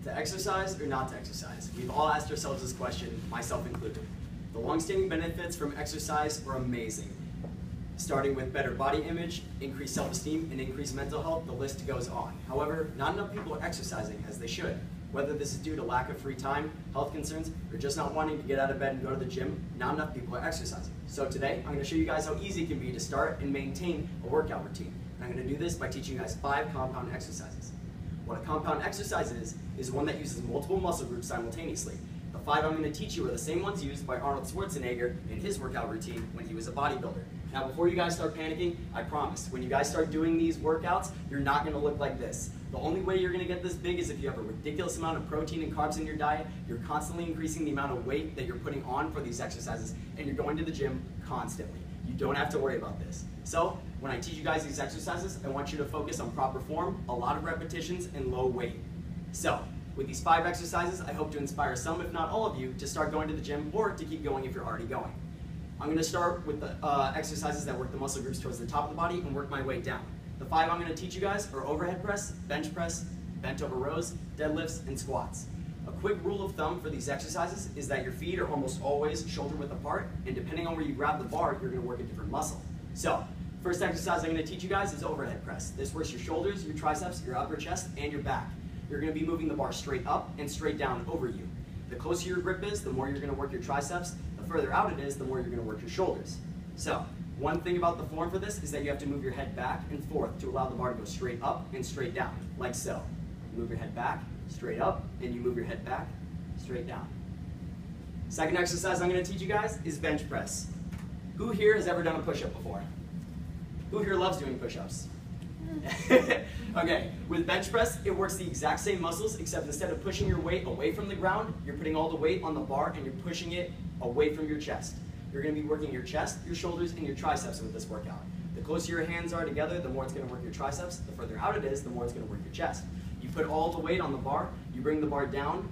To exercise or not to exercise? We've all asked ourselves this question, myself included. The long-standing benefits from exercise are amazing. Starting with better body image, increased self-esteem, and increased mental health, the list goes on. However, not enough people are exercising as they should. Whether this is due to lack of free time, health concerns, or just not wanting to get out of bed and go to the gym, not enough people are exercising. So today, I'm going to show you guys how easy it can be to start and maintain a workout routine. And I'm going to do this by teaching you guys 5 compound exercises. What a compound exercise is one that uses multiple muscle groups simultaneously. The 5 I'm going to teach you are the same ones used by Arnold Schwarzenegger in his workout routine when he was a bodybuilder. Now before you guys start panicking, I promise, when you guys start doing these workouts, you're not going to look like this. The only way you're going to get this big is if you have a ridiculous amount of protein and carbs in your diet, you're constantly increasing the amount of weight that you're putting on for these exercises, and you're going to the gym constantly. You don't have to worry about this. So, when I teach you guys these exercises, I want you to focus on proper form, a lot of repetitions, and low weight. So, with these 5 exercises, I hope to inspire some, if not all of you, to start going to the gym or to keep going if you're already going. I'm going to start with the exercises that work the muscle groups towards the top of the body and work my way down. The 5 I'm going to teach you guys are overhead press, bench press, bent over rows, deadlifts, and squats. A quick rule of thumb for these exercises is that your feet are almost always shoulder width apart, and depending on where you grab the bar, you're going to work a different muscle. So, first exercise I'm going to teach you guys is overhead press. This works your shoulders, your triceps, your upper chest, and your back. You're going to be moving the bar straight up and straight down over you. The closer your grip is, the more you're going to work your triceps. The further out it is, the more you're going to work your shoulders. So, one thing about the form for this is that you have to move your head back and forth to allow the bar to go straight up and straight down, like so. You move your head back, straight up, and you move your head back, straight down. Second exercise I'm going to teach you guys is bench press. Who here has ever done a push-up before? Who here loves doing push-ups? Okay, with bench press, it works the exact same muscles, except instead of pushing your weight away from the ground, you're putting all the weight on the bar and you're pushing it away from your chest. You're going to be working your chest, your shoulders, and your triceps with this workout. The closer your hands are together, the more it's going to work your triceps. The further out it is, the more it's going to work your chest. You put all the weight on the bar, you bring the bar down,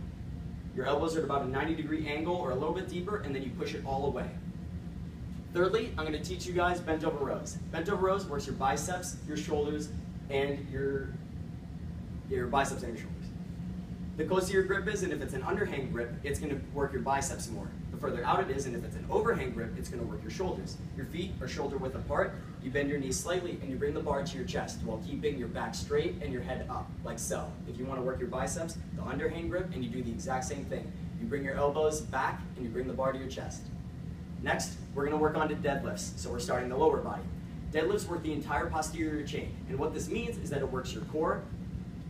your elbows are at about a 90-degree angle or a little bit deeper, and then you push it all away. Thirdly, I'm going to teach you guys bent over rows. Bent over rows works your biceps, your shoulders, and your biceps and your shoulders. The closer your grip is, and if it's an underhand grip, it's going to work your biceps more. The further out it is, and if it's an overhand grip, it's going to work your shoulders. Your feet are shoulder width apart, you bend your knees slightly, and you bring the bar to your chest while keeping your back straight and your head up, like so. If you want to work your biceps, the underhand grip, and you do the exact same thing. You bring your elbows back, and you bring the bar to your chest. Next, we're going to work on to deadlifts, so we're starting the lower body. Deadlifts work the entire posterior chain, and what this means is that it works your core,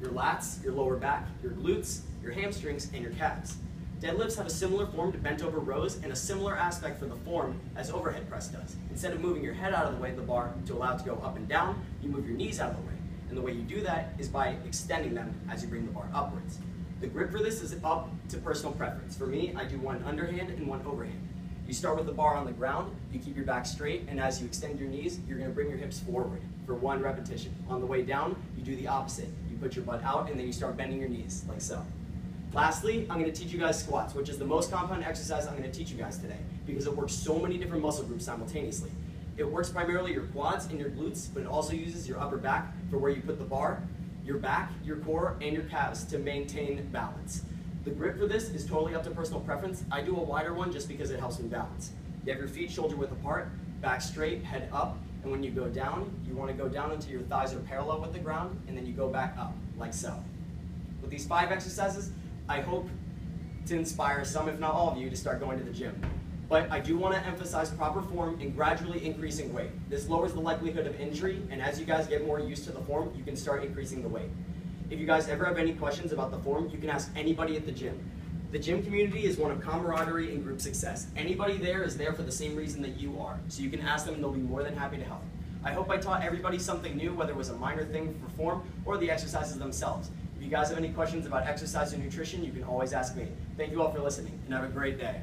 your lats, your lower back, your glutes, your hamstrings, and your calves. Deadlifts have a similar form to bent over rows and a similar aspect for the form as overhead press does. Instead of moving your head out of the way of the bar to allow it to go up and down, you move your knees out of the way. And the way you do that is by extending them as you bring the bar upwards. The grip for this is up to personal preference. For me, I do one underhand and one overhand. You start with the bar on the ground, you keep your back straight, and as you extend your knees, you're going to bring your hips forward for 1 repetition. On the way down, you do the opposite. You put your butt out, and then you start bending your knees, like so. Lastly, I'm going to teach you guys squats, which is the most compound exercise I'm going to teach you guys today, because it works so many different muscle groups simultaneously. It works primarily your quads and your glutes, but it also uses your upper back for where you put the bar, your back, your core, and your calves to maintain balance. The grip for this is totally up to personal preference. I do a wider one just because it helps me balance. You have your feet shoulder width apart, back straight, head up, and when you go down, you want to go down until your thighs are parallel with the ground, and then you go back up, like so. With these 5 exercises, I hope to inspire some, if not all of you, to start going to the gym. But I do want to emphasize proper form and gradually increasing weight. This lowers the likelihood of injury, and as you guys get more used to the form, you can start increasing the weight. If you guys ever have any questions about the form, you can ask anybody at the gym. The gym community is one of camaraderie and group success. Anybody there is there for the same reason that you are, so you can ask them and they'll be more than happy to help. I hope I taught everybody something new, whether it was a minor thing for form or the exercises themselves. If you guys have any questions about exercise or nutrition, you can always ask me. Thank you all for listening, and have a great day.